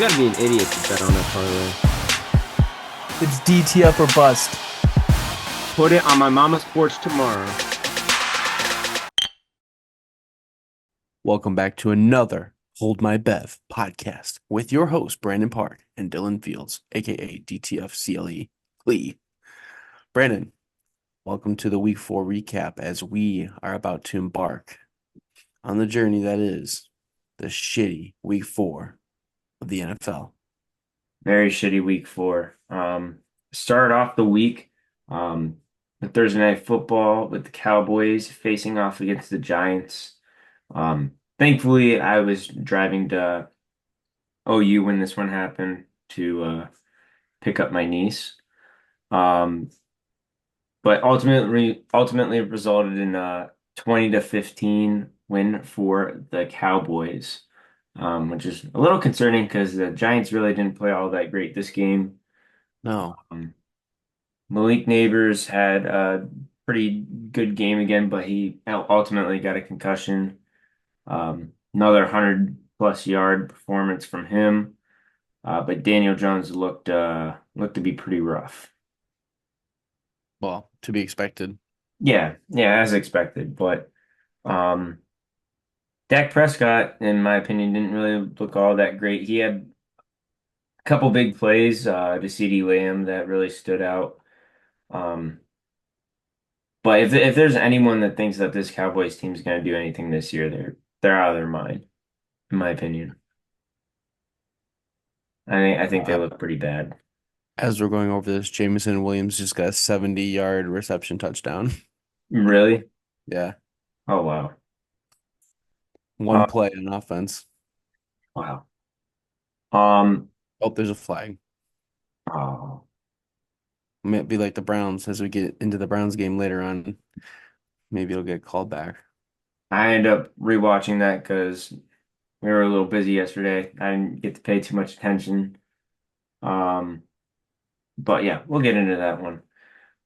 gotta be an idiot to bet on that parlay. It's DTF or bust. Put it on my mama's porch tomorrow. Welcome back to another Hold My Bev podcast with your hosts, Brandon Park and Dylan Fields, aka DTF CLE Lee. Brandon, welcome to the week 4 recap as we are about to embark on the journey that is the shitty week 4 of the NFL. Very shitty week 4. Started off the week with Thursday Night Football with the Cowboys facing off against the Giants. Thankfully, I was driving to OU when this one happened to pick up my niece. Um, but ultimately it resulted in a 20-15 win for the Cowboys, which is a little concerning because the Giants really didn't play all that great this game. No, Malik Neighbors had a pretty good game again, but he ultimately got a concussion. Another 100+ yard performance from him, but Daniel Jones looked to be pretty rough. well, to be expected. Yeah, as expected. But Dak Prescott, in my opinion, didn't really look all that great. He had a couple big plays to CeeDee Lamb that really stood out. Um, but if there's anyone that thinks that this Cowboys team is going to do anything this year, they're out of their mind, in my opinion. I think they Uh, look pretty bad. as we're going over this, Jameson Williams just got a 70-yard reception touchdown. Really? Yeah, Oh wow. one Uh, play on offense. wow. Um. Oh, there's a flag. Oh, Might be like the Browns as we get into the Browns game later on. Maybe it'll get called back. I ended up rewatching that because we were a little busy yesterday. I didn't get to pay too much attention. Um. But yeah, we'll get into that one.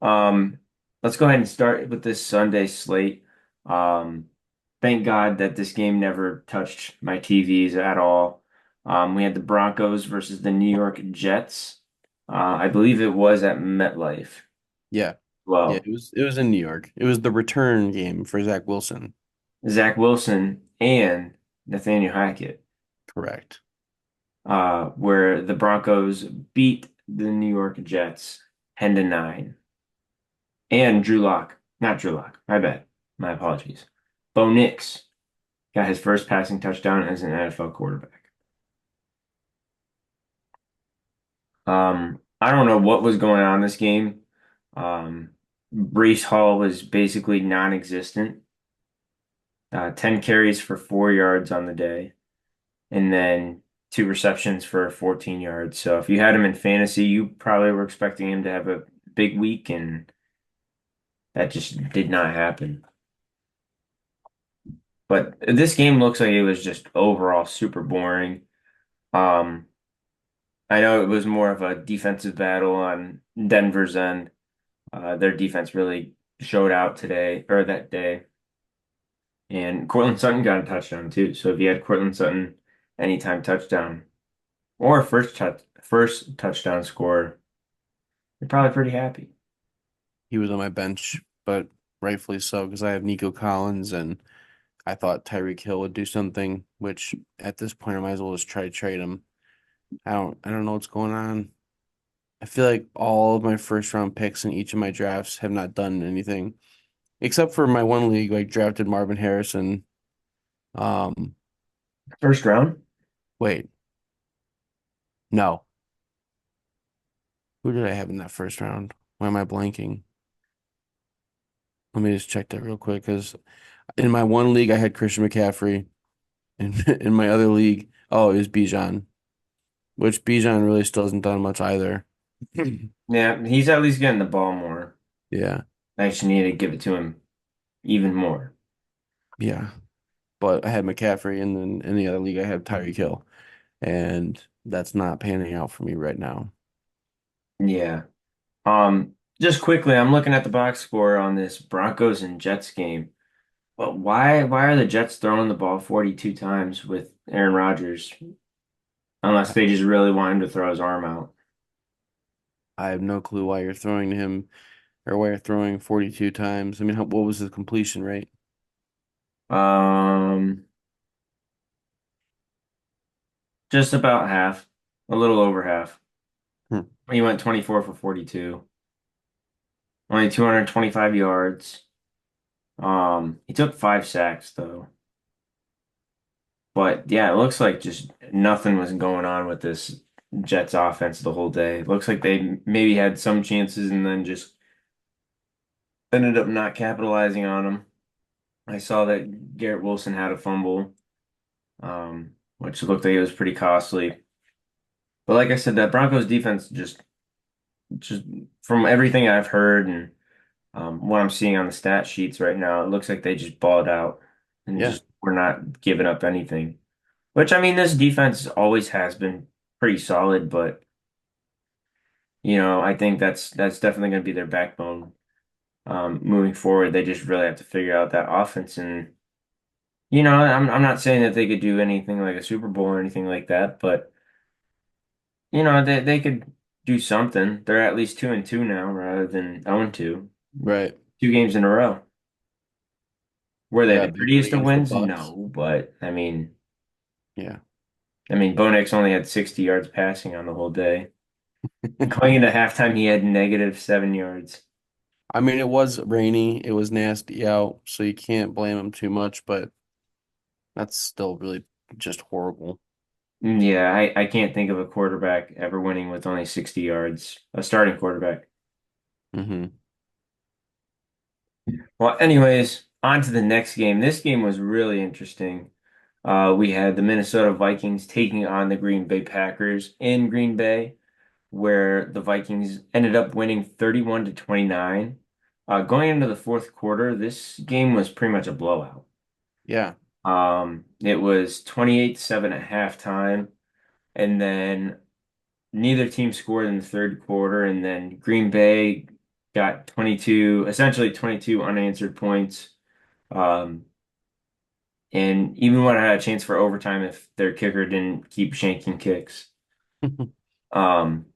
Um. Let's go ahead and start with this Sunday slate. Um. Thank God that this game never touched my TVs at all. We had the Broncos versus the New York Jets. I believe it was at MetLife. Yeah. Yeah, Well, it was in New York. It was the return game for Zach Wilson. Zach Wilson and Nathaniel Hackett, Correct. where the Broncos beat the New York Jets 10-9. And Drew Lock, not Drew Lock, my bad, my apologies. Bo Nix got his first passing touchdown as an NFL quarterback. I don't know what was going on in this game. Um, Breece Hall was basically non-existent. 10 carries for 4 yards on the day, and then 2 receptions for 14 yards. So if you had him in fantasy, you probably were expecting him to have a big week, and that just did not happen. But this game looks like it was just overall super boring. Um, I know it was more of a defensive battle on Denver's end. Their defense really showed out today or that day. And Cortland Sutton got a touchdown too. So if you had Cortland Sutton anytime touchdown or first touchdown scorer, you're probably pretty happy. He was on my bench, but rightfully so because I have Nico Collins and I thought Tyreek Hill would do something, which at this point I might as well just try to trade him. I don't know what's going on. I feel like all of my first round picks in each of my drafts have not done anything. Except for my one league, like drafted Marvin Harrison. Um, First round? wait, no. Who did I have in that first round? Why am I blanking? Let me just check that real quick because in my one league I had Christian McCaffrey. And in my other league, oh, it was Bijan, which Bijan really still hasn't done much either. Yeah, he's at least getting the ball more. Yeah, I just need to give it to him even more. yeah. But I had McCaffrey, and then in the other league I had Tyreek Hill, and that's not panning out for me right now. Yeah. Just quickly, I'm looking at the box score on this Broncos and Jets game. But why are the Jets throwing the ball 42 times with Aaron Rodgers? unless they just really want him to throw his arm out. I have no clue why you're throwing to him or why you're throwing 42 times. I mean, what was the completion rate? Um, just about half, a little over half. Hmm. He went 24 for 42, only 225 yards. He took 5 sacks though. But yeah, it looks like just nothing was going on with this Jets offense the whole day. It looks like they maybe had some chances and then just ended up not capitalizing on them. I saw that Garrett Wilson had a fumble, which looked like it was pretty costly. But like I said, that Broncos defense just from everything I've heard and what I'm seeing on the stat sheets right now, it looks like they just balled out and Yeah, just were not giving up anything. Which I mean, this defense always has been pretty solid, but I think that's definitely going to be their backbone moving forward. They just really have to figure out that offense, and I'm not saying that they could do anything like a Super Bowl or anything like that, but they could do something. They're at least 2-2 now rather than 0-2. right. 2 games in a row. Were they Yeah, the big win prettiest of against the wins? Bucks. No, but Yeah. I mean, Bo Nix only had 60 yards passing on the whole day. Going into halftime, he had -7 yards. I mean, it was rainy. It was nasty out, so you can't blame him too much, but that's still really just horrible. Yeah, I can't think of a quarterback ever winning with only 60 yards. A starting quarterback. Hmm. Well, anyways, on to the next game. This game was really interesting. We had the Minnesota Vikings taking on the Green Bay Packers in Green Bay, where the Vikings ended up winning 31 to 29. Going into the fourth quarter, this game was pretty much a blowout. Yeah. It was 28-7 at halftime, and then neither team scored in the third quarter, and then Green Bay got 22, essentially 22 unanswered points. Um, and even when I had a chance for overtime, if their kicker didn't keep shanking kicks. Um,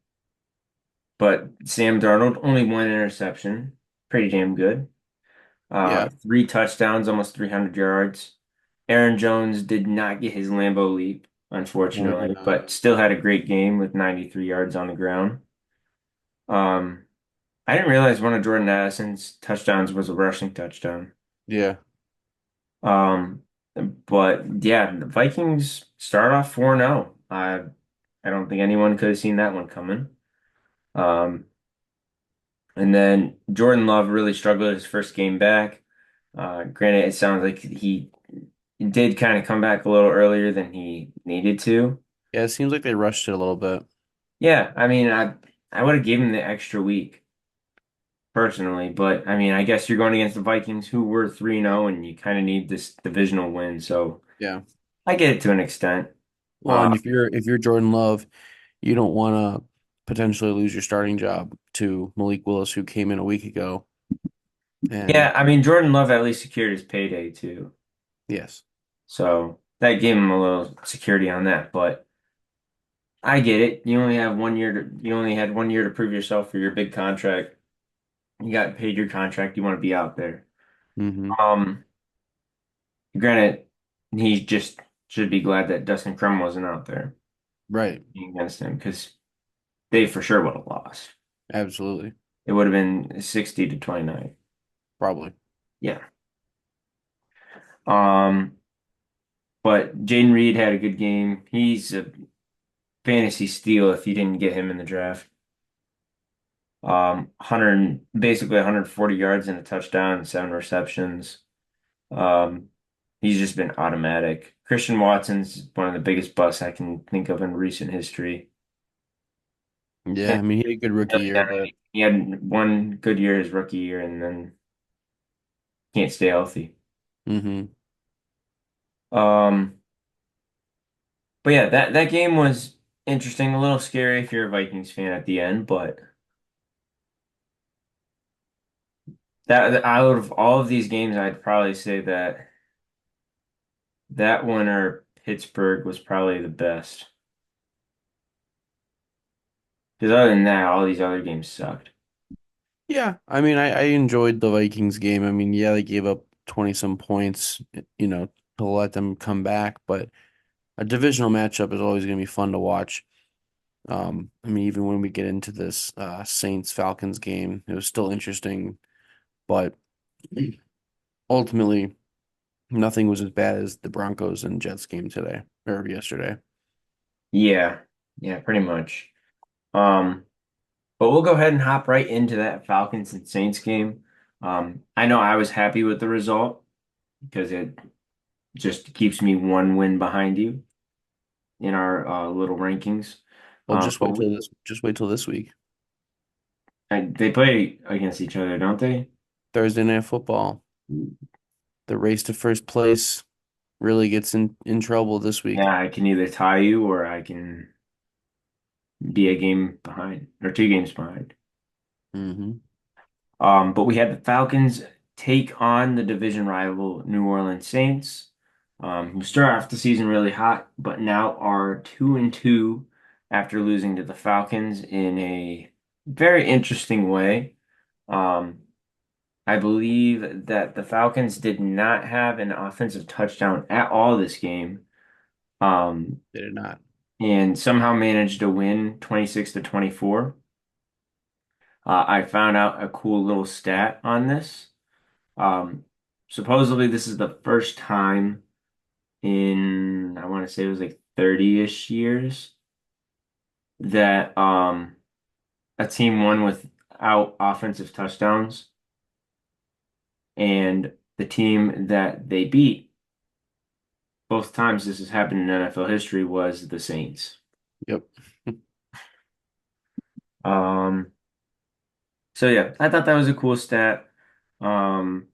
but Sam Darnold only one interception, pretty damn good. Yeah. 3 touchdowns, almost 300 yards. Aaron Jones did not get his Lambeau leap, No, he did unfortunately, not. but still had a great game with 93 yards on the ground. Um, I didn't realize one of Jordan Addison's touchdowns was a rushing touchdown. Yeah. Um, but yeah, the Vikings start off 4-0. I don't think anyone could have seen that one coming. Um, and then Jordan Love really struggled his first game back. Granted, it sounds like he did kind of come back a little earlier than he needed to. Yeah, it seems like they rushed it a little bit. Yeah, I mean, I would have given him the extra week personally, but I mean, I guess you're going against the Vikings who were 3-0 and you kind of need this divisional win, so Yeah. I get it to an extent. Well, Uh, and if you're Jordan Love, you don't want to potentially lose your starting job to Malik Willis, who came in a week ago. And yeah, I mean, Jordan Love at least secured his payday too, yes. so that gave him a little security on that. But I get it. You only had 1 year to prove yourself for your big contract. You got paid your contract. You want to be out there. Hmm. Um, Granted, he just should be glad that Dustin Crum wasn't out there Right. against him because they for sure would have lost. Absolutely. It would have been 60 to 29. Probably. Yeah. Um, but Jaden Reed had a good game. He's a fantasy steal if you didn't get him in the draft. basically 140 yards and a touchdown, 7 receptions. Um, he's just been automatic. Christian Watson's one of the biggest busts I can think of in recent history. Yeah, And I mean, he had a good rookie year, but he had one good year his rookie year and then can't stay healthy. hmm. Um, but yeah, that game was interesting, a little scary if you're a Vikings fan at the end, but that out of all of these games, I'd probably say that one or Pittsburgh was probably the best. Because other than that, all these other games sucked. Yeah, I mean, I enjoyed the Vikings game. I mean, yeah, they gave up 20 some points, to let them come back, but a divisional matchup is always going to be fun to watch. I mean, even when we get into this Saints Falcons game, it was still interesting, but ultimately, nothing was as bad as the Broncos and Jets game today or yesterday. Yeah, yeah, pretty much. Um, but we'll go ahead and hop right into that Falcons and Saints game. I know I was happy with the result because it just keeps me one win behind you in our little rankings. Well, But just wait till this week. they play against each other, don't they? Thursday Night Football. The race to first place really gets in trouble this week. Yeah, I can either tie you or I can be a game behind or two games behind. Hmm. But we had the Falcons take on the division rival New Orleans Saints, who start off the season really hot, but now are 2-2 after losing to the Falcons in a very interesting way. Um, I believe that the Falcons did not have an offensive touchdown at all this game, um, They did not. and somehow managed to win 26-24. I found out a cool little stat on this. Um, Supposedly this is the first time in I want to say it was like 30-ish years that a team won without offensive touchdowns, and the team that they beat both times this has happened in NFL history was the Saints. Yep. Um, so yeah, I thought that was a cool stat. Um,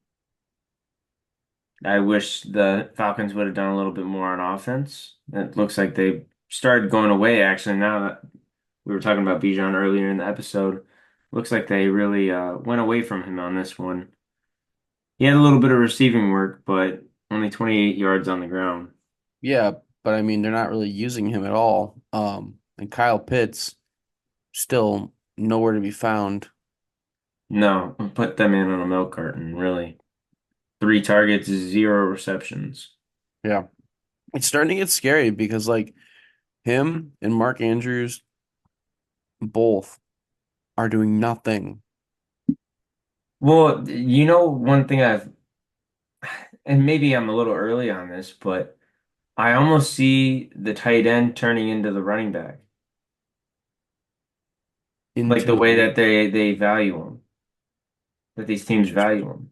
I wish the Falcons would have done a little bit more on offense. It looks like they started going away actually now that we were talking about Bijan earlier in the episode. Looks like they really went away from him on this one. He had a little bit of receiving work, but only 28 yards on the ground. Yeah, but I mean, they're not really using him at all. And Kyle Pitts still nowhere to be found. No, put them in on a milk carton, really. Three targets, zero receptions. Yeah. It's starting to get scary because like him and Mark Andrews both are doing nothing. Well, one thing and maybe I'm a little early on this, but I almost see the tight end turning into the running back, like the way Into, that they value him, that these teams value him.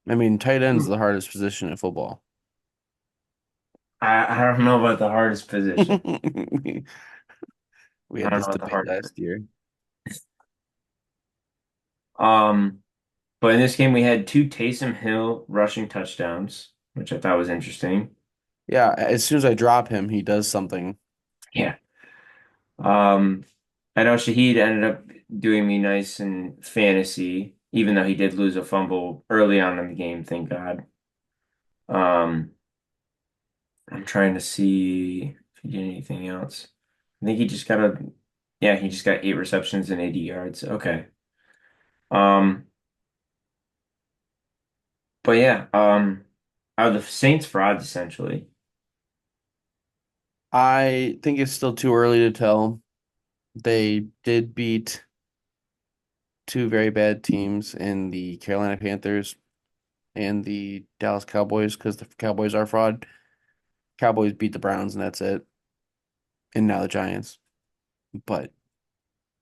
I mean, tight end's the hardest position in football. I don't know about the hardest position. We I had don't know this about the debate hardest. last year. Um, but in this game we had two Taysom Hill rushing touchdowns, which I thought was interesting. Yeah, as soon as I drop him, he does something. Yeah. Um, I know Shaheed ended up doing me nice in fantasy, even though he did lose a fumble early on in the game, thank God. Um, I'm trying to see if he did anything else. I think yeah, he just got 8 receptions and 80 yards. Okay. Um, but yeah, are the Saints frauds essentially? I think it's still too early to tell. They did beat two very bad teams in the Carolina Panthers and the Dallas Cowboys because the Cowboys are fraud. Cowboys beat the Browns and that's it. And now the Giants. But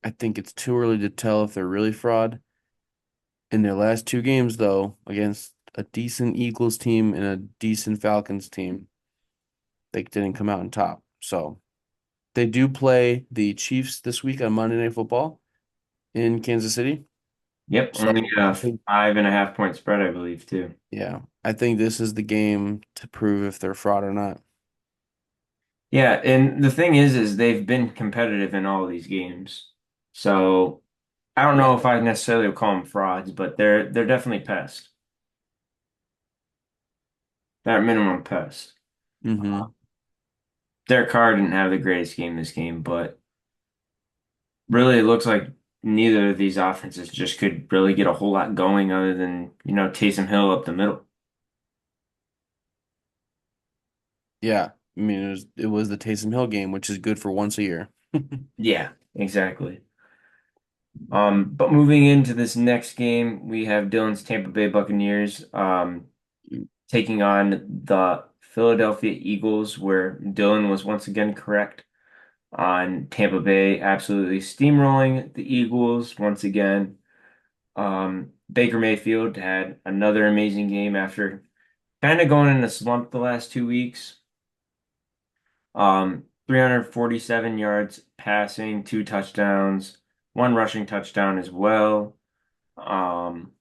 I think it's too early to tell if they're really fraud. In their last two games, though, against a decent Eagles team and a decent Falcons team, they didn't come out on top. So they do play the Chiefs this week on Monday Night Football in Kansas City. Yep, So only a I think, 5.5 point spread, I believe, too. yeah, I think this is the game to prove if they're fraud or not. Yeah, and the thing is they've been competitive in all of these games. So I don't know Yeah. if I necessarily would call them frauds, but they're definitely pests. They're at minimum pests. Mm-hmm. Derek Carr didn't have the greatest game this game, but really, it looks like neither of these offenses just could really get a whole lot going other than, Taysom Hill up the middle. Yeah, I mean it was the Taysom Hill game, which is good for once a year. Yeah, exactly. But moving into this next game, we have Dylan's Tampa Bay Buccaneers taking on the Philadelphia Eagles, where Dylan was once again correct on Tampa Bay absolutely steamrolling the Eagles once again. Baker Mayfield had another amazing game after kind of going in a slump the last 2 weeks. 347 yards passing, two touchdowns, one rushing touchdown as well. Um,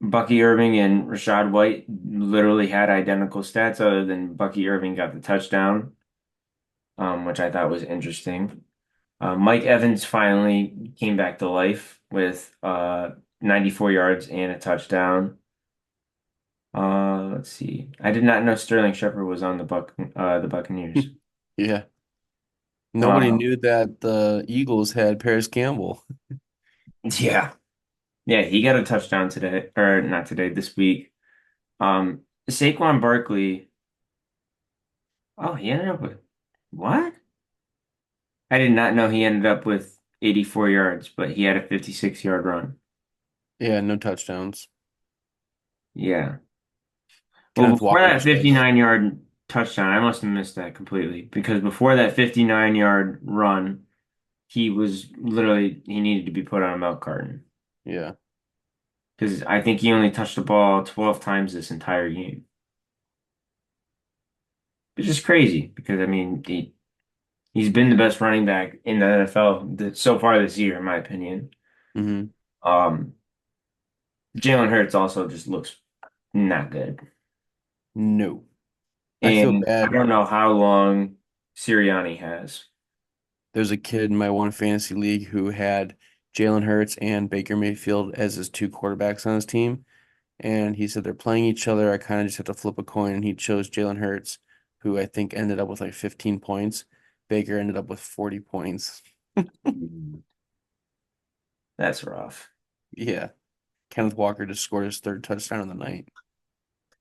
Bucky Irving and Rashad White literally had identical stats, other than Bucky Irving got the touchdown, which I thought was interesting. Mike Evans finally came back to life with 94 yards and a touchdown. Let's see. I did not know Sterling Shepard was on the Buccaneers. Yeah. Nobody Um, knew that the Eagles had Paris Campbell. yeah. Yeah, he got a touchdown today, or not today, this week. Saquon Barkley, oh, he ended up with what? I did not know he ended up with 84 yards, but he had a 56-yard run. Yeah, no touchdowns. Yeah. Well, Kenneth before Walker that just does. 59-yard touchdown, I must have missed that completely because before that 59-yard run, he needed to be put on a milk carton Yeah. because I think he only touched the ball 12 times this entire game. Which is crazy because I mean he's been the best running back in the NFL so far this year, in my opinion. Hmm. Um, Jalen Hurts also just looks not good. No. I feel And I bad. don't know how long Sirianni has. There's a kid in my one fantasy league who had Jalen Hurts and Baker Mayfield as his two quarterbacks on his team. And he said they're playing each other. I kind of just had to flip a coin, and he chose Jalen Hurts, who I think ended up with like 15 points. Baker ended up with 40 points. Mm, that's rough. Yeah. Kenneth Walker just scored his third touchdown of the night.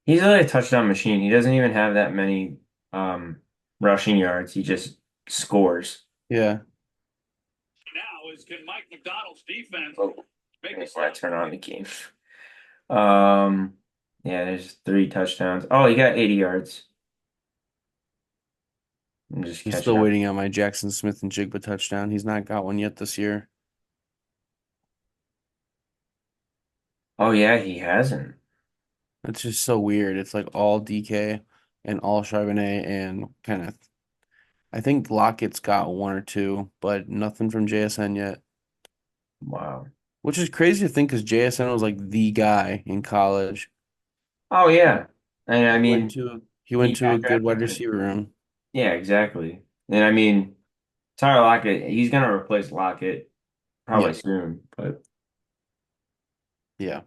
He's really a touchdown machine. He doesn't even have that many um, rushing yards. He just scores. Yeah. Oh, before I turn on the game. Um, yeah, there's three touchdowns. Oh, he got 80 yards. I'm just I'm catching still up. waiting on my Jackson Smith and Jigba touchdown. He's not got one yet this year. Oh yeah, he hasn't. It's just so weird. It's like all DK and all Charbonnet and kind of. I think Lockett's got one or two, but nothing from JSN yet. Wow. Which is crazy to think because JSN was like the guy in college. Oh yeah. And I He went mean, to he he went to a got good wide drafted. receiver room. Yeah, exactly. And I mean, Tyler Lockett, he's gonna replace Lockett probably Yep. soon. Yeah.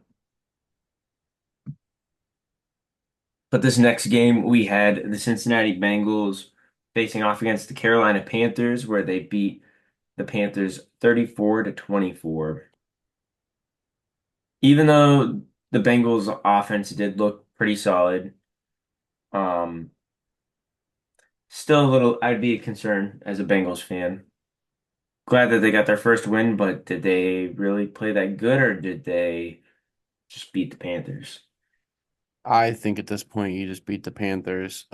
But this next game, we had the Cincinnati Bengals facing off against the Carolina Panthers, where they beat the Panthers 34 to 24. Even though the Bengals offense did look pretty solid, um, still a little, I'd be concerned as a Bengals fan. Glad that they got their first win, but did they really play that good or did they just beat the Panthers? I think at this point you just beat the Panthers.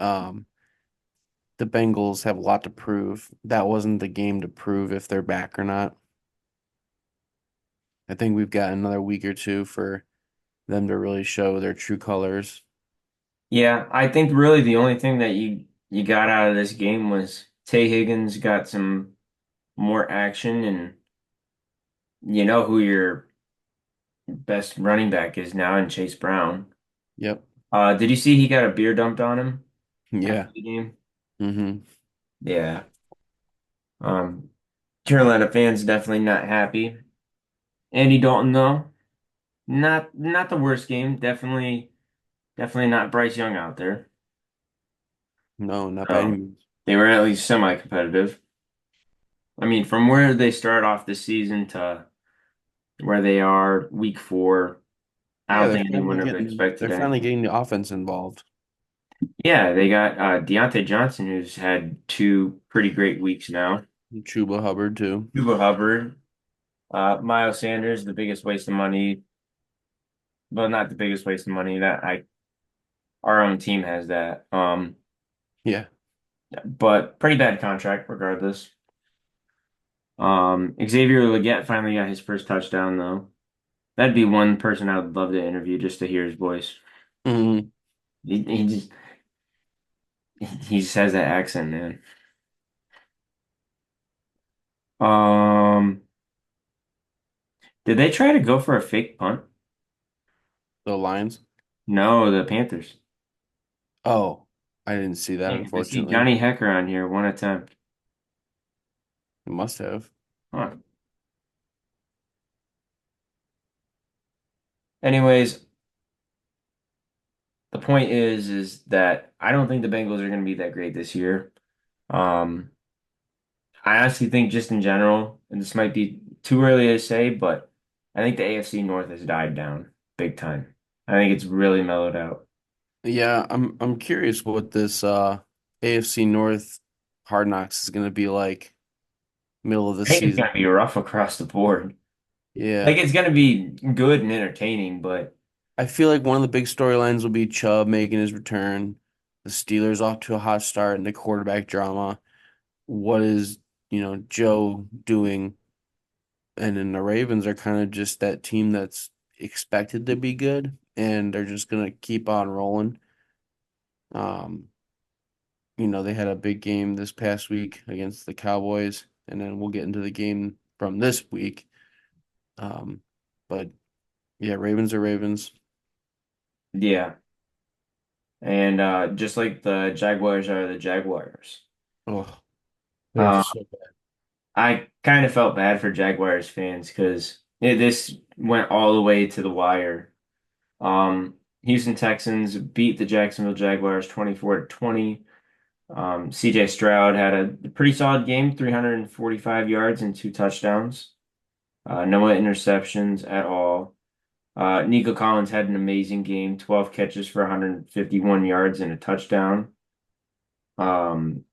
The Bengals have a lot to prove. That wasn't the game to prove if they're back or not. I think we've got another week or two for them to really show their true colors. Yeah, I think really the only thing that you got out of this game was Tay Higgins got some more action and you know who your best running back is now in Chase Brown. Yep. Did you see he got a beer dumped on him after Yeah. the game? Hmm. Yeah. Um, Carolina fans definitely not happy. Andy Dalton though, not the worst game. Definitely not Bryce Young out there. No, not by any So means. they were at least semi-competitive. I mean, from where they started off this season to where they are week 4, I Yeah, don't think anyone ever expected they're finally anything. getting the offense involved. Yeah, they got Deontay Johnson, who's had 2 pretty great weeks now. Chuba Hubbard too. Cuba Hubbard, Miles Sanders, the biggest waste of money. Well, not the biggest waste of money that I our own team has that. Yeah. But pretty bad contract regardless. Xavier Legette finally got his first touchdown though. That'd be one person I would love to interview just to hear his voice. Hmm. He just has that accent, man. Um, did they try to go for a fake punt? The Lions. No, the Panthers. Oh, I didn't see that, Yeah, 'cause I see unfortunately. Johnny Hecker on here, 1 attempt. It must have. Huh. Anyways, the point is that I don't think the Bengals are going to be that great this year. Um, I honestly think just in general, and this might be too early to say, but I think the AFC North has died down big time. I think it's really mellowed out. Yeah, I'm curious what this AFC North Hard Knocks is gonna be like middle of the I think it's season. going to be rough across the board. Yeah. Like it's going to be good and entertaining, but I feel like one of the big storylines will be Chubb making his return, the Steelers off to a hot start, and the quarterback drama. What is, Joe doing? And then the Ravens are kind of just that team that's expected to be good, and they're just gonna keep on rolling. Um, they had a big game this past week against the Cowboys, and then we'll get into the game from this week. Um, but yeah, Ravens are Ravens. yeah. And just like the Jaguars are the Jaguars. Oh, they're Uh, so bad. I kind of felt bad for Jaguars fans because this went all the way to the wire. Houston Texans beat the Jacksonville Jaguars 24-20. CJ Stroud had a pretty solid game, 345 yards and 2 touchdowns. No interceptions at all. Nico Collins had an amazing game, 12 catches for 151 yards and a touchdown. Um,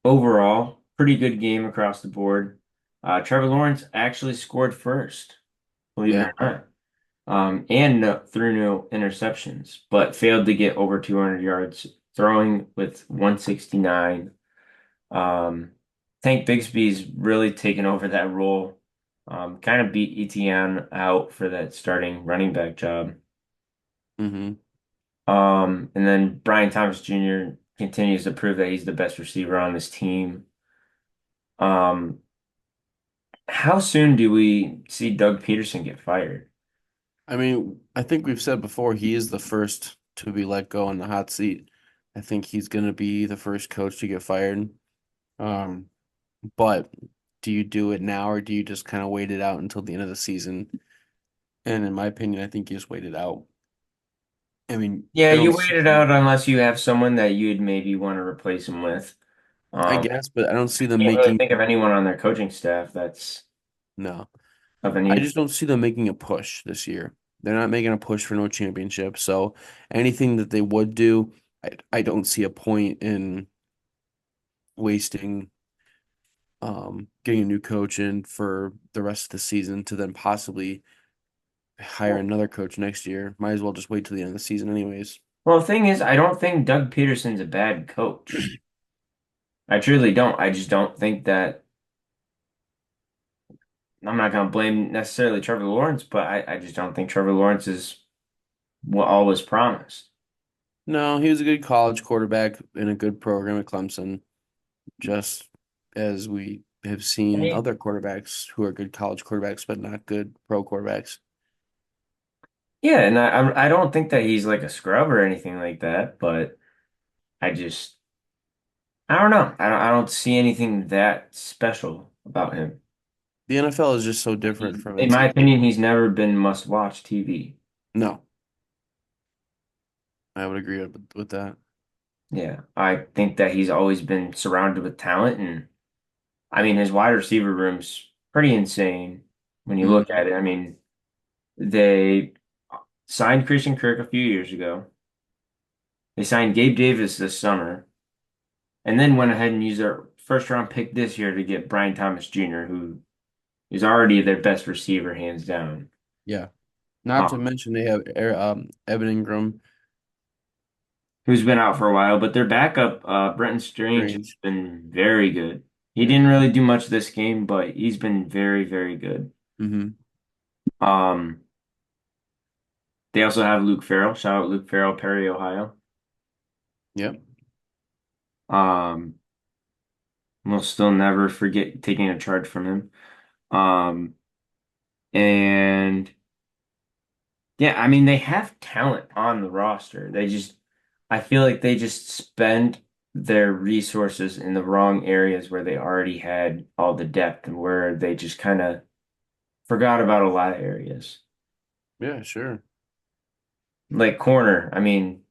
Overall, pretty good game across the board. Trevor Lawrence actually scored first, believe it Yeah. or not, and threw no interceptions, but failed to get over 200 yards, throwing with 169. Um, Tank Bigsby's really taken over that role. Kind of beat ETN out for that starting running back job. Mm-hmm. And then Brian Thomas Jr. continues to prove that he's the best receiver on this team. Um, how soon do we see Doug Peterson get fired? I mean, I think we've said before he is the first to be let go in the hot seat. I think he's gonna be the first coach to get fired. Um, but do you do it now or do you just kind of wait it out until the end of the season? And in my opinion, I think you just wait it out. I mean, Yeah, I you don't wait see it out unless you have someone that you'd maybe want to replace him with. I Um, guess, but I don't see them can't really making think of anyone on their coaching staff that's no. of I any. just don't see them making a push this year. They're not making a push for no championship. So anything that they would do, I don't see a point in wasting getting a new coach in for the rest of the season to then possibly hire Well, another coach next year. Might as well just wait till the end of the season anyways. the thing is, I don't think Doug Peterson's a bad coach. I truly don't. I just don't think that I'm not going to blame necessarily Trevor Lawrence, but I just don't think Trevor Lawrence is what all was promised. No, he was a good college quarterback in a good program at Clemson, just as we have seen Hey. other quarterbacks who are good college quarterbacks but not good pro quarterbacks. Yeah, and I don't think that he's like a scrub or anything like that, but I just I don't know. I don't see anything that special about him. The NFL is just so different from In its my opinion, he's never been must-watch TV. no, I would agree with that. Yeah, I think that he's always been surrounded with talent, and I mean, his wide receiver room's pretty insane when you look Mm, at it. I mean, they signed Christian Kirk a few years ago. They signed Gabe Davis this summer, and then went ahead and used their first round pick this year to get Brian Thomas Jr., who is already their best receiver, hands down. yeah. Not to Um, mention they have Evan Ingram, who's been out for a while, but their backup, Brenton Strange, has Strange. been very good. He Yeah. didn't really do much this game, but he's been very, very good. Mm-hmm. Um, they also have Luke Farrell. Shout out Luke Farrell, Perry, Ohio. Yep. Um, we'll still never forget taking a charge from him. And yeah, I mean, they have talent on the roster. I feel like they just spend their resources in the wrong areas where they already had all the depth and where they just kind of forgot about a lot of areas. Yeah, sure. Like corner, I mean,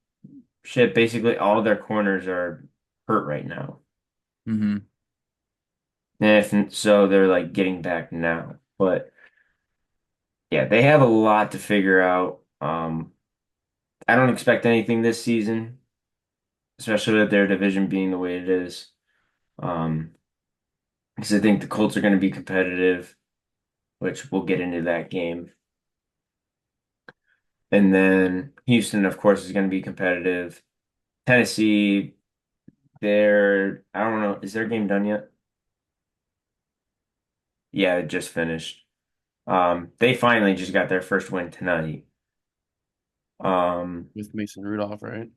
shit, basically all their corners are hurt right now. Mm-hmm. And if so, they're like getting back now. But yeah, they have a lot to figure out. I don't expect anything this season, especially with their division being the way it is. Um, because I think the Colts are going to be competitive, which we'll get into that game. And then Houston, of course, is going to be competitive. Tennessee, I don't know, is their game done yet? Yeah, it just finished. They finally just got their first win tonight. Um, With Mason Rudolph, right?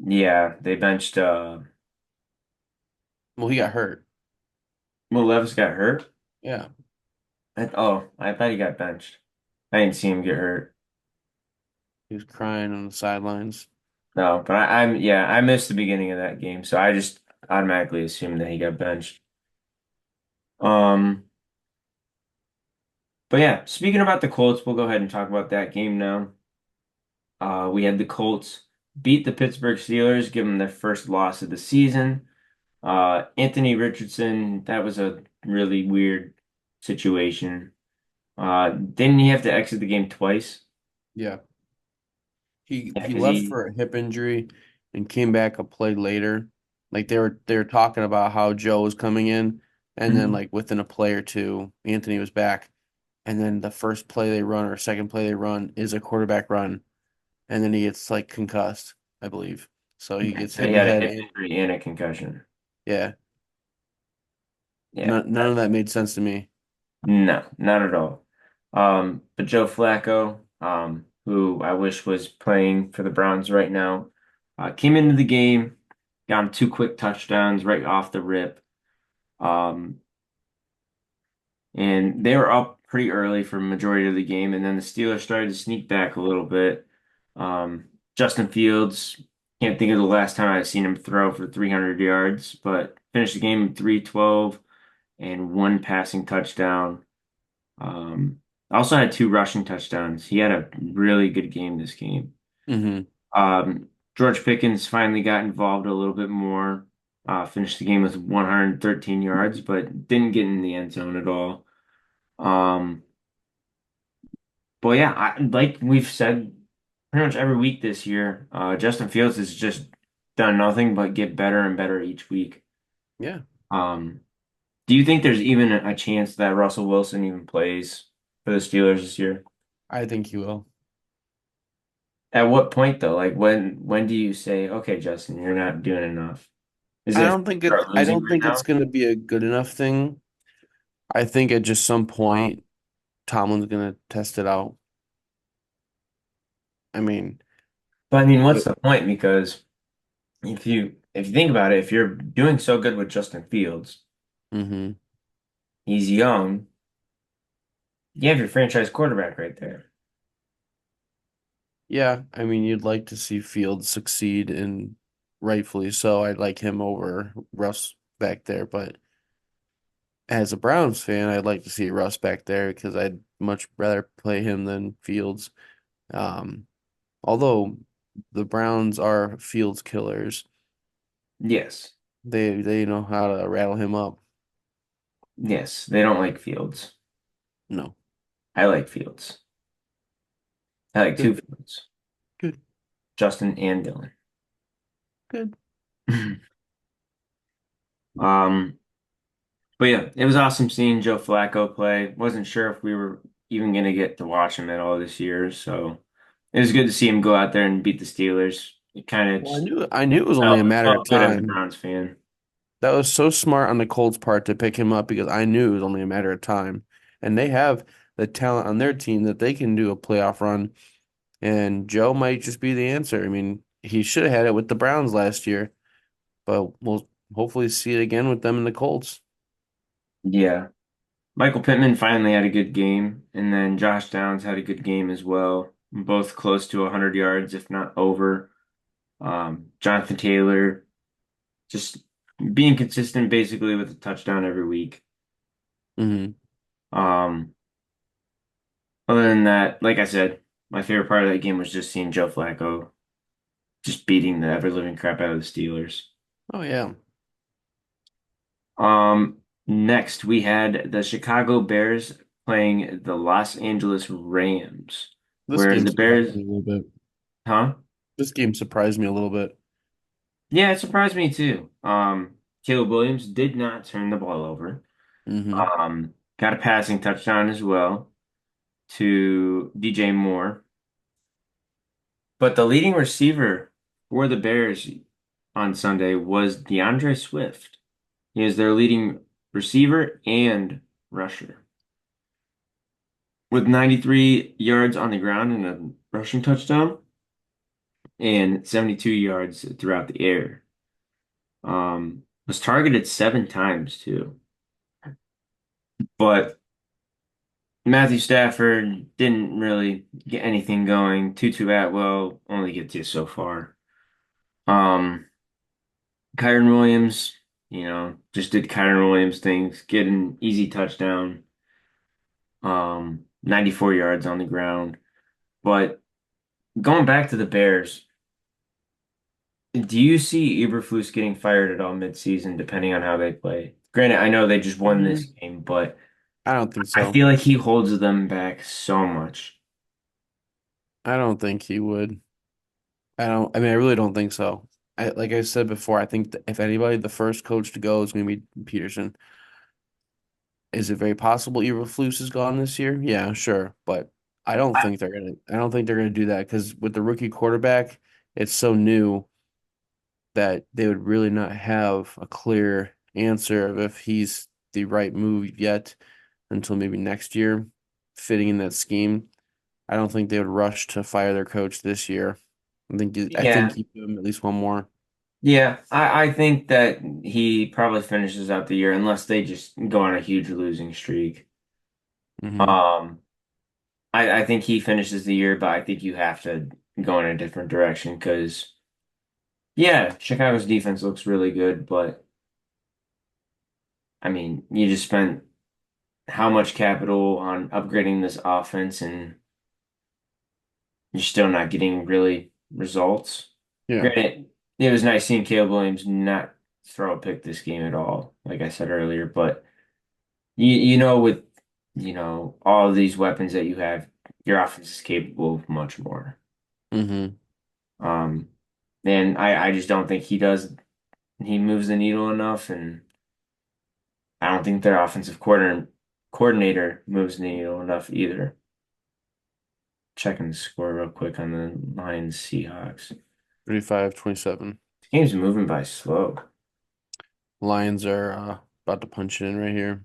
yeah, they benched Well, he got hurt. Will Levis got hurt. Yeah. I thought he got benched. I didn't see him get hurt. He was crying on the sidelines. No, but I missed the beginning of that game, so I just automatically assumed that he got benched. Um, but yeah, speaking about the Colts, we'll go ahead and talk about that game now. We had the Colts beat the Pittsburgh Steelers, give them their first loss of the season. Anthony Richardson, that was a really weird situation. Didn't he have to exit the game twice? Yeah. He Yeah, he because left for a hip injury and came back a play later. Like they were talking about how Joe was coming in, and then Mhm. like within a play or two, Anthony was back. And then the first play they run or second play they run is a quarterback run, and then he gets like concussed, I believe. So he gets So hit he in the had a head hip and injury and a concussion. yeah. Yeah, None of that made sense to me. no, not at all. But Joe Flacco, who I wish was playing for the Browns right now, came into the game, got him two quick touchdowns right off the rip. Um, and they were up pretty early for the majority of the game, and then the Steelers started to sneak back a little bit. Justin Fields, can't think of the last time I've seen him throw for 300 yards, but finished the game 312 and one passing touchdown. Also had two rushing touchdowns. He had a really good game this game. Hmm. George Pickens finally got involved a little bit more. Finished the game with 113 yards, but didn't get in the end zone at all. Um, but yeah, like we've said pretty much every week this year, Justin Fields has just done nothing but get better and better each week. Yeah, Um, do you think there's even a chance that Russell Wilson even plays for the Steelers this year? I think he will. At what point though? Like when do you say, okay, Justin, you're not doing enough? Is it if you start I losing don't right think it's now? gonna be a good enough thing. I think at just some point Tomlin's gonna test it out. I mean, But I mean, what's but the point? Because if you think about it, if you're doing so good with Justin Fields, hmm. he's young, you have your franchise quarterback right there. Yeah, I mean you'd like to see Fields succeed and rightfully so. I'd like him over Russ back there, but as a Browns fan, I'd like to see Russ back there because I'd much rather play him than Fields. Um, although the Browns are Fields killers, Yes. they know how to rattle him up. Yes, they don't like Fields. No. I like Fields. I like two Good. Fields, Good. Justin and Dylan. Good. Um, but yeah, it was awesome seeing Joe Flacco play. Wasn't sure if we were even gonna get to watch him at all this year, so it was good to see him go out there and beat the Steelers. It kind of Well, just I knew it was only a matter of felt good as a time. Browns fan. That was so smart on the Colts part to pick him up because I knew it was only a matter of time. And they have the talent on their team that they can do a playoff run. And Joe might just be the answer. I mean, he should have had it with the Browns last year, but we'll hopefully see it again with them and the Colts. Yeah. Michael Pittman finally had a good game, and then Josh Downs had a good game as well. Both close to 100 yards, if not over. Jonathan Taylor just being consistent basically with a touchdown every week. Hmm. Um, Other than that, like I said, my favorite part of that game was just seeing Joe Flacco just beating the ever living crap out of the Steelers. Oh yeah. Next we had the Chicago Bears playing the Los Angeles Rams, This where game the surprised Bears, me a little bit. huh? This game surprised me a little bit. Yeah, it surprised me too. Caleb Williams did not turn the ball over. Hmm. Got a passing touchdown as well to DJ Moore. But the leading receiver for the Bears on Sunday was DeAndre Swift. He is their leading receiver and rusher with 93 yards on the ground and a rushing touchdown and 72 yards throughout the air. Was targeted 7 times too. But Matthew Stafford didn't really get anything going. Tutu Atwell only gets you so far. Um, Kyron Williams, just did Kyron Williams things, get an easy touchdown, 94 yards on the ground. But going back to the Bears, do you see Eberflus getting fired at all midseason, depending on how they play? Granted, I know they just won this Mm, game, but I don't think I so. feel like he holds them back so much. I don't think he would. I mean, I really don't think so. Like I said before, I think that if anybody, the first coach to go is going to be Peterson. Is it very possible Eberflus is gone this year? Yeah, sure, but I don't think they're gonna do that because with the rookie quarterback, it's so new that they would really not have a clear answer of if he's the right move yet until maybe next year, fitting in that scheme. I don't think they would rush to fire their coach this year. I think Yeah, keep him at least one more. yeah, I think that he probably finishes out the year unless they just go on a huge losing streak. Hmm. Um, I think he finishes the year, but I think you have to go in a different direction because, yeah, Chicago's defense looks really good, but I mean, you just spent how much capital on upgrading this offense and you're still not getting really results. Yeah. Granted, it was nice seeing Caleb Williams not throw a pick this game at all, like I said earlier, but with all of these weapons that you have, your offense is capable of much more. Hmm. Um, and I just don't think he moves the needle enough, and I don't think their offensive coordinator moves the needle enough either. Checking the score real quick on the Lions Seahawks. 35-27. The game's moving by slow. Lions are about to punch it in right here.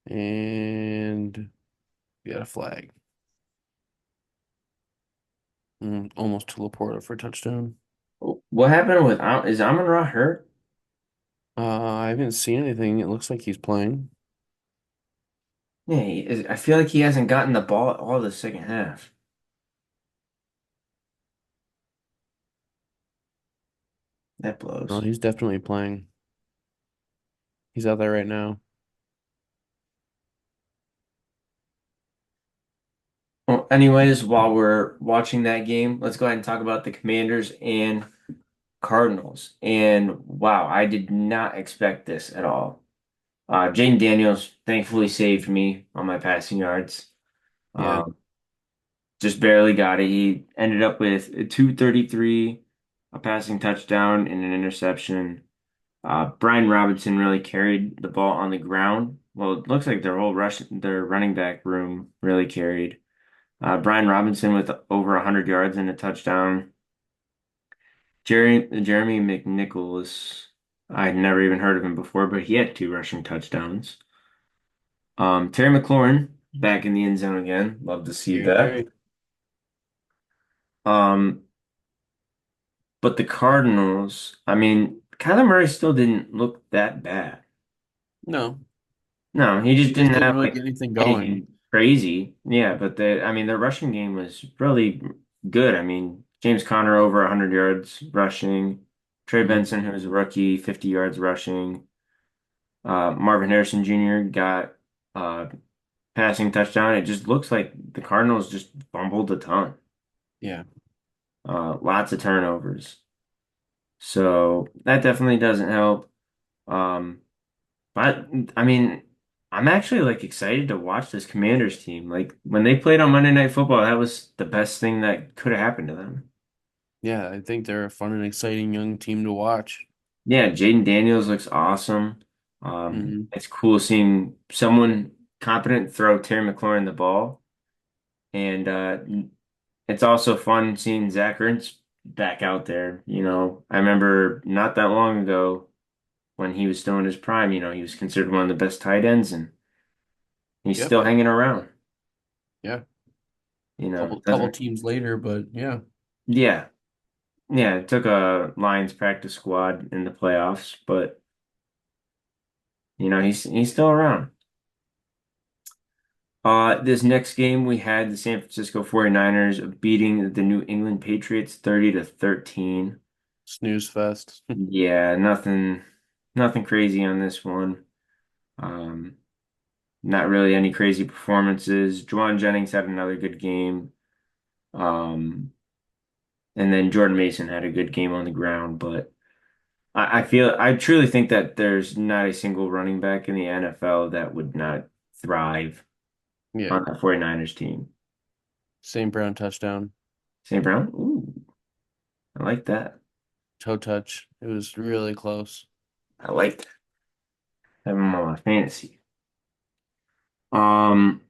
And we got a flag. Almost to Laporta for a touchdown. What happened with is Amon-Ra hurt? I haven't seen anything. It looks like he's playing. Yeah, I feel like he hasn't gotten the ball all the second half. That No, blows. he's definitely playing. He's out there right now. Well, anyways, while we're watching that game, let's go ahead and talk about the Commanders and Cardinals. And wow, I did not expect this at all. Jaden Daniels thankfully saved me on my passing yards. Yeah. Um, just barely got it. He ended up with a 233, a passing touchdown, and an interception. Brian Robinson really carried the ball on the ground. Well, it looks like their running back room really carried. Brian Robinson with over 100 yards and a touchdown. Jeremy McNichols, I'd never even heard of him before, but he had two rushing touchdowns. Terry McLaurin back in the end zone again. Love to see Scary that. Terry. Um, but the Cardinals, I mean, Kyler Murray still didn't look that bad. No, No, he he just just didn't didn't have really like get anything going. anything crazy. Yeah, but I mean, their rushing game was really good. I mean, James Conner over 100 yards rushing. Trey Hmm. Benson, who was a rookie, 50 yards rushing. Marvin Harrison Jr. got uh passing touchdown. It just looks like the Cardinals just fumbled a ton. Yeah. Lots of turnovers. So that definitely doesn't help. Um, but I mean, I'm actually like excited to watch this Commanders team. Like when they played on Monday Night Football, that was the best thing that could have happened to them. Yeah, I think they're a fun and exciting young team to watch. Yeah, Jaden Daniels looks awesome. Hmm. It's cool seeing someone competent throw Terry McLaurin the ball. And it's also fun seeing Zach Ertz back out there. I remember not that long ago when he was still in his prime, he was considered one of the best tight ends and he's Yep. still hanging around. Yeah. Couple Doesn't, teams later, but yeah. yeah. Yeah, it took a Lions practice squad in the playoffs, but he's still around. This next game we had the San Francisco 49ers beating the New England Patriots 30-13. Snooze fest. Yeah, nothing crazy on this one. Um, Not really any crazy performances. Juwan Jennings had another good game. Um, and then Jordan Mason had a good game on the ground, but I truly think that there's not a single running back in the NFL that would not thrive Yeah. on the 49ers team. Same Brown touchdown. St. Brown? Ooh, I like that. Toe touch. It was really close. I like that. Have him on my fantasy. Um,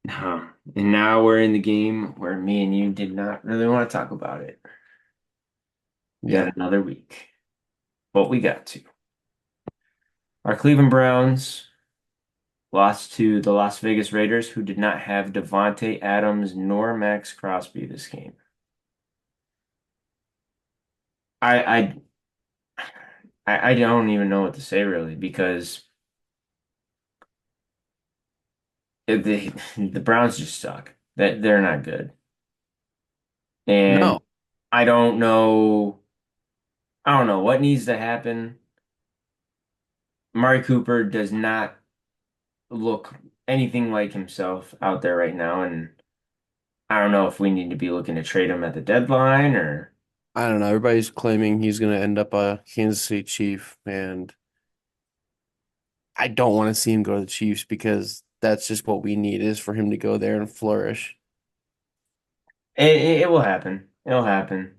huh. And now we're in the game where me and you did not really want to talk about it. Yeah. Yet another week. But we got to. Our Cleveland Browns lost to the Las Vegas Raiders, who did not have Devontae Adams nor Max Crosby this game. I I don't even know what to say really because the the Browns just suck. That they're not good. And No. I don't know I don't know what needs to happen. Mari Cooper does not look anything like himself out there right now, and I don't know if we need to be looking to trade him at the deadline or I don't know. Everybody's claiming he's going to end up a Kansas City Chief, and I don't want to see him go to the Chiefs because that's just what we need is for him to go there and flourish. it will happen. It'll happen.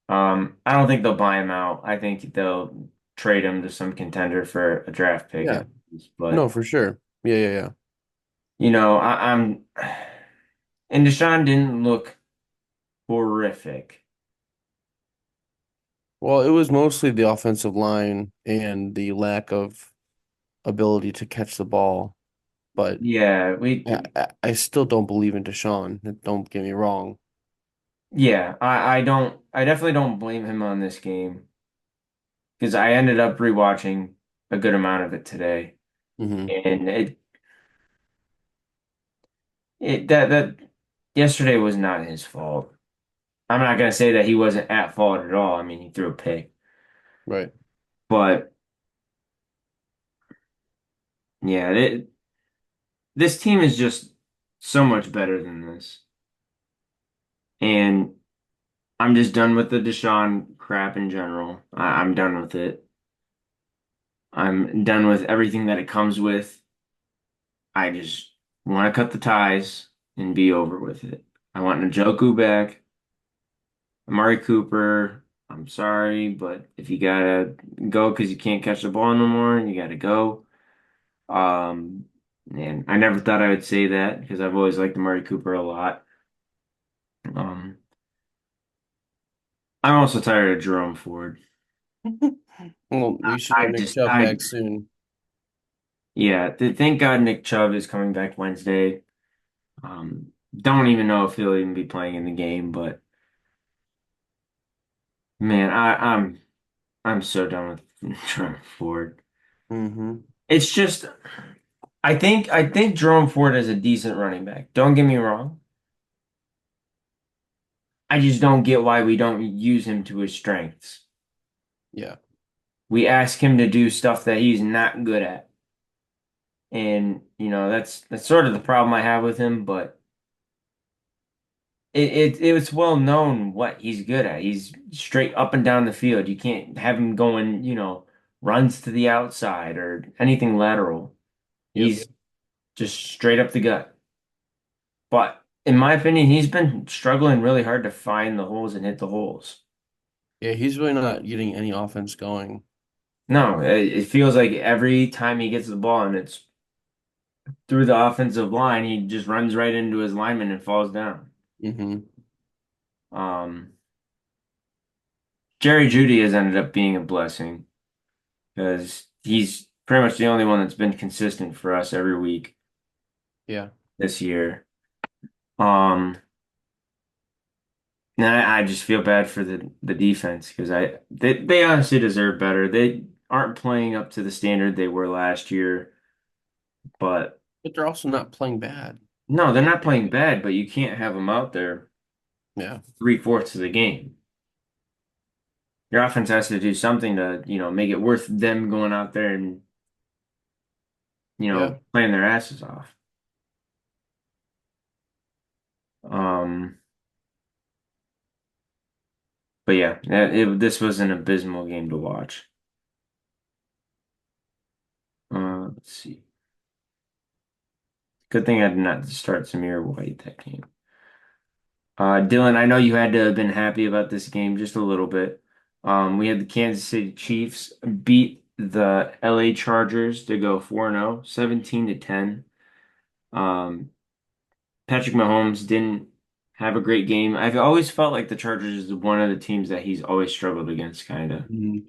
I don't think they'll buy him out. I think they'll trade him to some contender for a draft pick Yeah. at least. But No, for sure. Yeah, yeah, yeah. I'm and Deshaun didn't look horrific. Well, it was mostly the offensive line and the lack of ability to catch the ball, but Yeah, I still don't believe in Deshaun. Don't get me wrong. I definitely don't blame him on this game because I ended up rewatching a good amount of it today. Hmm. And that yesterday was not his fault. I'm not gonna say that he wasn't at fault at all. I mean, he threw a pick, Right. but yeah, this team is just so much better than this. And I'm just done with the Deshaun crap in general. I'm done with it. I'm done with everything that it comes with. I just want to cut the ties and be over with it. I want Njoku back. Amari Cooper, I'm sorry, but if you gotta go because you can't catch the ball no more, you gotta go. Um, and I never thought I would say that because I've always liked Amari Cooper a lot. Um, I'm also tired of Jerome Ford. Well, we should I have Nick just, Chubb I, back soon. yeah, thank God Nick Chubb is coming back Wednesday. Don't even know if he'll even be playing in the game, but man, I'm so done with Jerome Ford. Hmm. It's just, I think Jerome Ford is a decent running back. Don't get me wrong. I just don't get why we don't use him to his strengths. Yeah. We ask him to do stuff that he's not good at. And, that's sort of the problem I have with him, but it's well known what he's good at. He's straight up and down the field. You can't have him going, runs to the outside or anything lateral. Yep. He's just straight up the gut. But in my opinion, he's been struggling really hard to find the holes and hit the holes. Yeah, he's really not getting any offense going. No, it feels like every time he gets the ball and it's through the offensive line, he just runs right into his lineman and falls down. Hmm. Um, Jerry Jeudy has ended up being a blessing because he's pretty much the only one that's been consistent for us every week Yeah. this year. Um, and I just feel bad for the defense because they honestly deserve better. They aren't playing up to the standard they were last year, but But they're also not playing bad. no, they're not playing bad, but you can't have them out there Yeah. three-fourths of the game. Your offense has to do something to, make it worth them going out there and, Yeah. playing their asses off. Um, but yeah, this was an abysmal game to watch. Let's see. Good thing I did not start Samir White that game. Dylan, I know you had to have been happy about this game just a little bit. We had the Kansas City Chiefs beat the LA Chargers to go 4-0, 17-10. Um, Patrick Mahomes didn't have a great game. I've always felt like the Chargers is one of the teams that he's always struggled against, kind of. Mhm.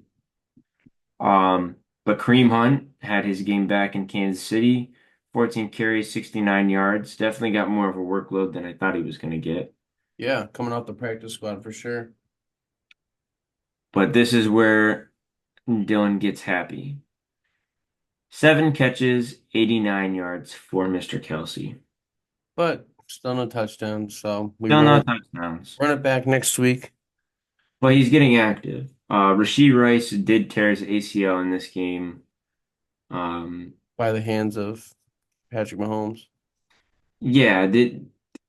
But Kareem Hunt had his game back in Kansas City, 14 carries, 69 yards. Definitely got more of a workload than I thought he was going to get. Yeah, coming off the practice squad for sure. But this is where Dylan gets happy. 7 catches, 89 yards for Mr. Kelsey. But still no touchdown, so we Still run no it touchdowns, run it back next week. but he's getting active. Rashee Rice did tear his ACL in this game. Um, By the hands of Patrick Mahomes. yeah,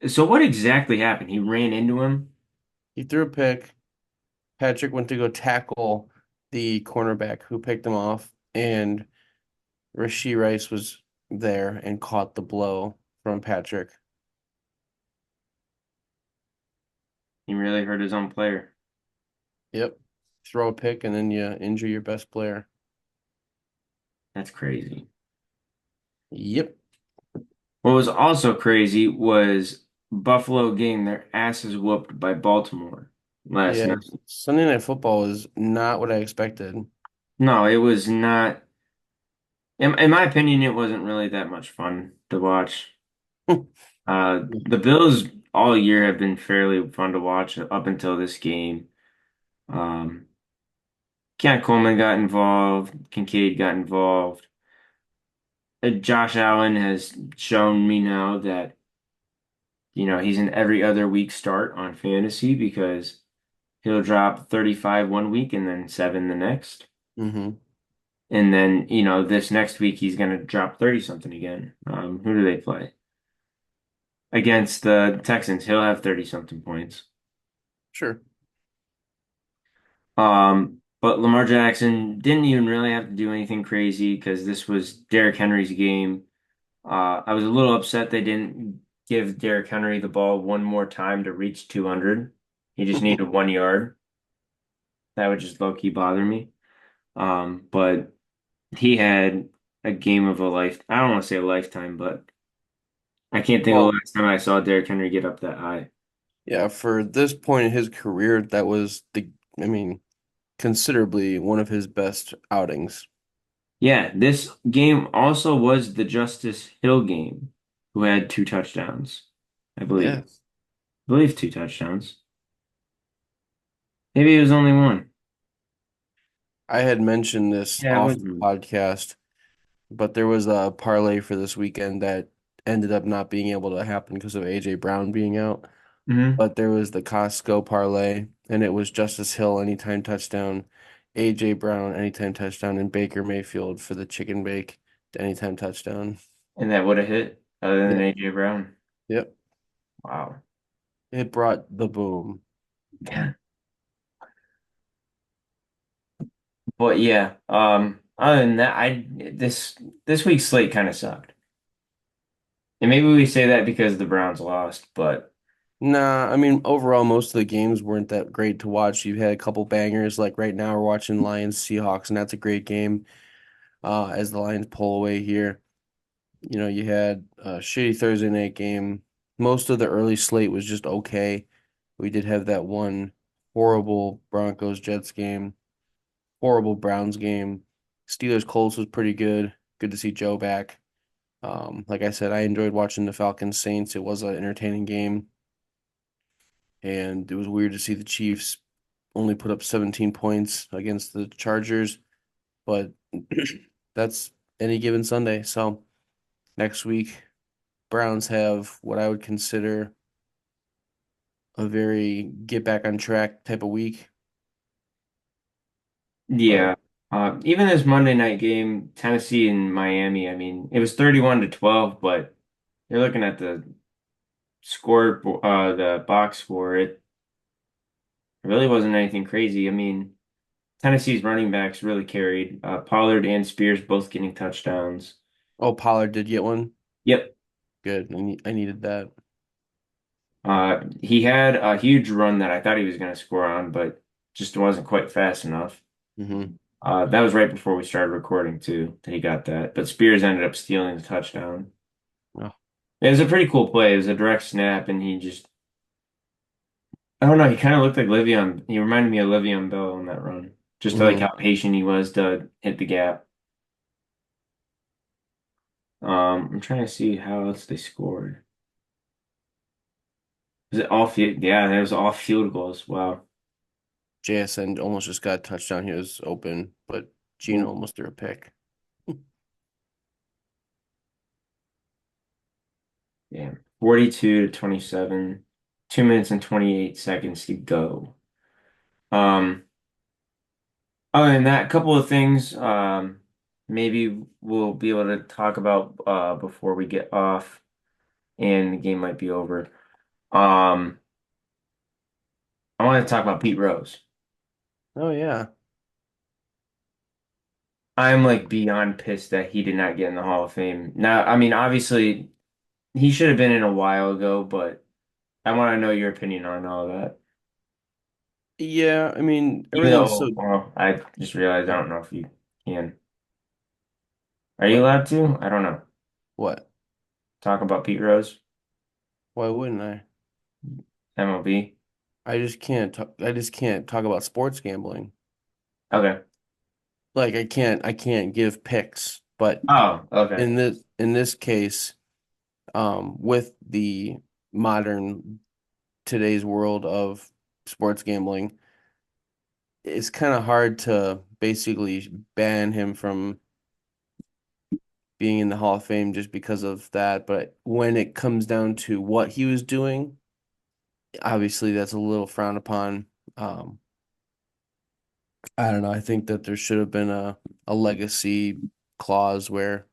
so what exactly happened? He ran into him. He threw a pick. Patrick went to go tackle the cornerback who picked him off, and Rashee Rice was there and caught the blow from Patrick. He really hurt his own player. Yep. Throw a pick and then you injure your best player. That's crazy. Yep. What was also crazy was Buffalo getting their asses whooped by Baltimore last Yeah. night. Sunday Night Football is not what I expected. No, it was not. In my opinion, it wasn't really that much fun to watch. The Bills all year have been fairly fun to watch up until this game. Um, Ken Coleman got involved, Kincaid got involved. Josh Allen has shown me now that, he's an every other week start on fantasy because he'll drop 35 one week and then 7 the next. Mm-hmm. And then, this next week he's going to drop 30 something again. Who do they play? Against the Texans, he'll have 30 something points. Sure. But Lamar Jackson didn't even really have to do anything crazy because this was Derrick Henry's game. I was a little upset they didn't give Derrick Henry the ball one more time to reach 200. He just needed 1 yard. That would just low key bother me. But he had a game of a life. I don't want to say a lifetime, but I can't think of the Well, last time I saw Derrick Henry get up that high. yeah, for this point in his career, that was I mean, considerably one of his best outings. Yeah, this game also was the Justice Hill game, who had 2 touchdowns, I believe. Yes. I believe 2 touchdowns. Maybe it was only one. I had mentioned this Yeah, it off was. the podcast, but there was a parlay for this weekend that ended up not being able to happen because of AJ Brown being out. Mm-hmm. But there was the Costco parlay, and it was Justice Hill anytime touchdown, AJ Brown anytime touchdown, and Baker Mayfield for the chicken bake anytime touchdown. And that would have hit other than Yep. AJ Brown. Yep. Wow. It brought the boom. But yeah, other than that, this week's slate kind of sucked. And maybe we say that because the Browns lost, but Nah, I mean, overall, most of the games weren't that great to watch. You had a couple bangers, like right now we're watching Lions Seahawks, and that's a great game. As the Lions pull away here. You know, you had a shitty Thursday night game. Most of the early slate was just okay. We did have that one horrible Broncos Jets game, horrible Browns game. Steelers Colts was pretty good. Good to see Joe back. Like I said, I enjoyed watching the Falcons Saints. It was an entertaining game, and it was weird to see the Chiefs only put up 17 points against the Chargers, but that's any given Sunday. So next week, Browns have what I would consider a very get back on track type of week. But yeah. Even this Monday night game, Tennessee and Miami, I mean, it was 31-12, but you're looking at the box score, it really wasn't anything crazy. I mean, Tennessee's running backs really carried. Pollard and Spears both getting touchdowns. oh, Pollard did get one. Yep. Good. I needed that. He had a huge run that I thought he was going to score on, but just wasn't quite fast enough. Hmm. That was right before we started recording too, that he got that. But Spears ended up stealing the touchdown. Oh, It was a pretty cool play. It was a direct snap, and he just, I don't know, he kind of looked like Le'Veon. He reminded me of Le'Veon Bell on that run. Just like hmm. how patient he was to hit the gap. I'm trying to see how else they scored. Was it all field? Yeah, it was all field goals. Wow. JSN almost just got a touchdown. He was open, but Gino Ooh, almost threw a pick. yeah. 42-27. 2 minutes and 28 seconds to go. Um, Other than that, a couple of things maybe we'll be able to talk about before we get off and the game might be over. Um, I want to talk about Pete Rose. Oh yeah. I'm like beyond pissed that he did not get in the Hall of Fame. Now, I mean, obviously he should have been in a while ago, but I want to know your opinion on all of that. Yeah, I mean, Even everything's so though, well, I just realized I don't know if you can. Are you allowed to? I don't know. what? Talk about Pete Rose, Why wouldn't I? MLB. I just can't talk about sports gambling. Okay. Like I can't give picks, but Oh, okay. in this case, with the modern today's world of sports gambling, it's kind of hard to basically ban him from being in the Hall of Fame just because of that. But when it comes down to what he was doing, obviously that's a little frowned upon. Um, I don't know. I think that there should have been a legacy clause where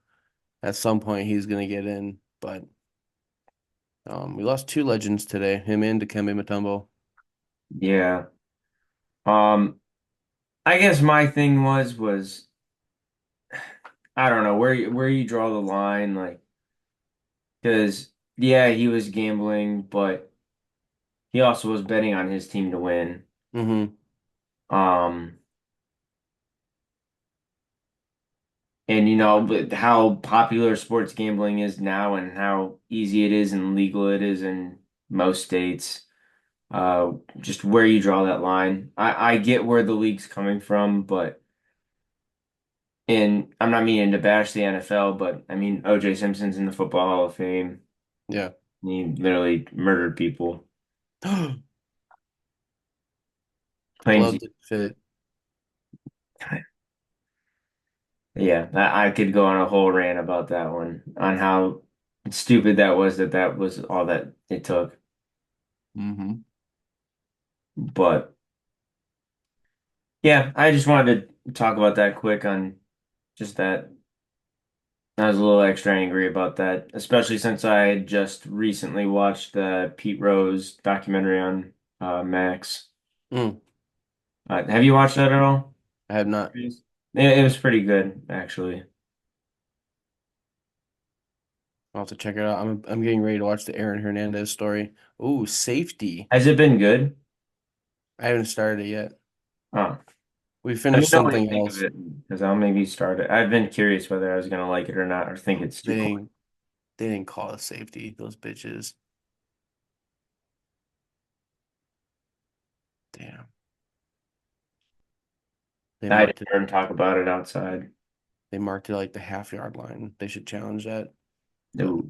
at some point he's gonna get in, but we lost two legends today, him and Dikembe Mutombo. Yeah. Um, I guess my thing was I don't know where you draw the line, like because yeah, he was gambling, but he also was betting on his team to win. Mm-hmm. Um, and but how popular sports gambling is now and how easy it is and legal it is in most states. Just where you draw that line. I get where the league's coming from, but and I'm not meaning to bash the NFL, but I mean OJ Simpson's in the Football Hall of Fame. Yeah. He literally murdered people. Claims Glove he, didn't fit. yeah, I could go on a whole rant about that one, on how stupid that was that was all that it took. Mm-hmm. But yeah, I just wanted to talk about that quick on just that. I was a little extra angry about that, especially since I had just recently watched the Pete Rose documentary on Max. Mm. Have you watched that at all? I have not. Yes. It was pretty good, actually. I'll have to check it out. I'm getting ready to watch the Aaron Hernandez story. Ooh, safety. Has it been good? I haven't started it yet. Oh, We let me finished know what you something think of else. it, because I'll maybe start it. I've been curious whether I was gonna like it or not, or think it's too They corny. didn't, they didn't call it safety, those bitches. Damn. They I didn't marked it hear him talk about it outside. they marked it like the half-yard line. They should challenge that, but No,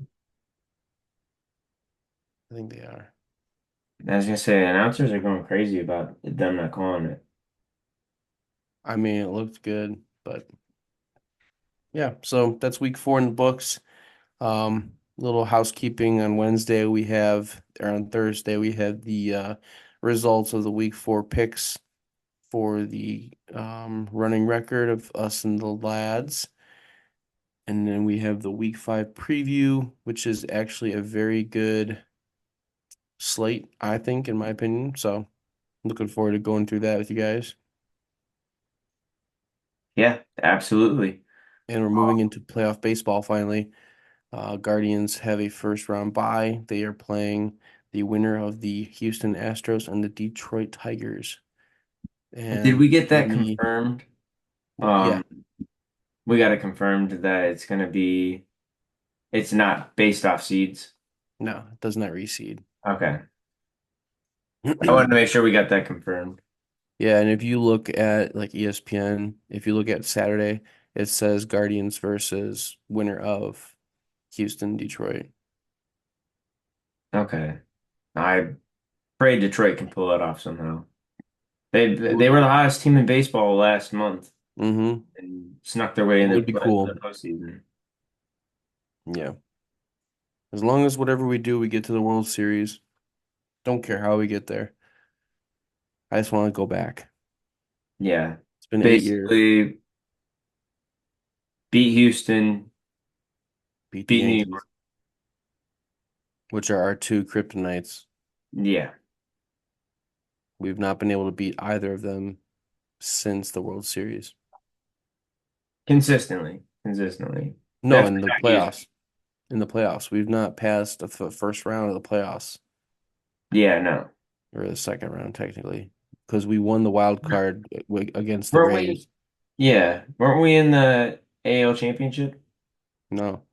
I think they are. I was gonna say announcers are going crazy about them not calling it. I mean, it looked good, but yeah, so that's week 4 in the books. Little housekeeping on Wednesday we have, or on Thursday we have the results of the week 4 picks for the running record of us and the lads. And then we have the week 5 preview, which is actually a very good slate, I think, in my opinion. So looking forward to going through that with you guys. Yeah, absolutely. And we're moving into playoff baseball finally. Guardians have a first round bye. They are playing the winner of the Houston Astros and the Detroit Tigers. Did And we get give that me, confirmed? yeah, Um, we got it confirmed that it's not based off seeds. no, it does not reseed. Okay. I wanted to make sure we got that confirmed. Yeah, and if you look at like ESPN, if you look at Saturday, it says Guardians versus winner of Houston, Detroit. Okay. I pray Detroit can pull it off somehow. They Would were the hottest team in baseball last month mm-hmm. and snuck their way It into would be the cool. postseason. Yeah. As long as whatever we do, we get to the World Series. Don't care how we get there. I just want to go back. Yeah. It's been 8 years. Basically beat Houston, Beat the beat New Yankees, York. which are our two kryptonites. Yeah. We've not been able to beat either of them since the World Series. Consistently. Consistently. No, in Definitely the not Houston. playoffs. In the playoffs, we've not passed the first round of the playoffs, Yeah, no. or the second round technically, because we won the wild card against the Weren't we? Rays. Yeah. Weren't we in the AL championship? No,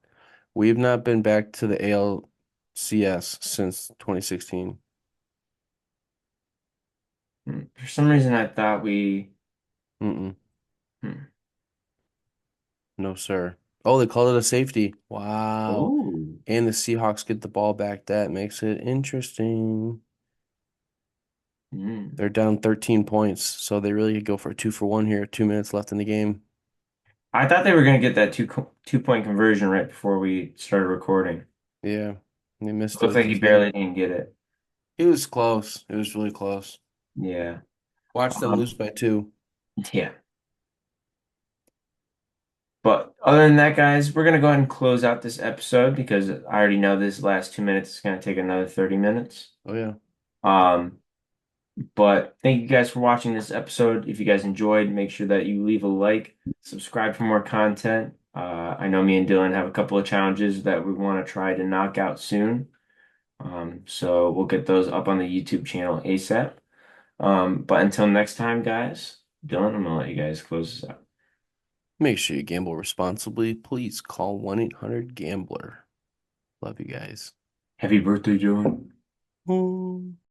we've not been back to the ALCS since 2016. For some reason I thought we Mm-mm. hmm. No, sir. Oh, they called it a safety. Wow. Oh. And the Seahawks get the ball back. That makes it interesting. Hmm. They're down 13 points, so they really could go for a 2-for-1 here. 2 minutes left in the game. I thought they were going to get that 2 point conversion right before we started recording. Yeah, they missed it Looks with like he these barely games. didn't get it. It was close. It was really close. Yeah. Watch them lose Um, by 2. yeah. But other than that, guys, we're gonna go ahead and close out this episode because I already know this last 2 minutes is gonna take another 30 minutes. Oh, yeah. Um, But thank you guys for watching this episode. If you guys enjoyed, make sure that you leave a like, subscribe for more content. I know me and Dylan have a couple of challenges that we want to try to knock out soon. So we'll get those up on the YouTube channel ASAP. But until next time, guys, Dylan, I'm gonna let you guys close this out. Make sure you gamble responsibly. Please call 1-800-GAMBLER. Love you guys. Happy birthday, Dylan.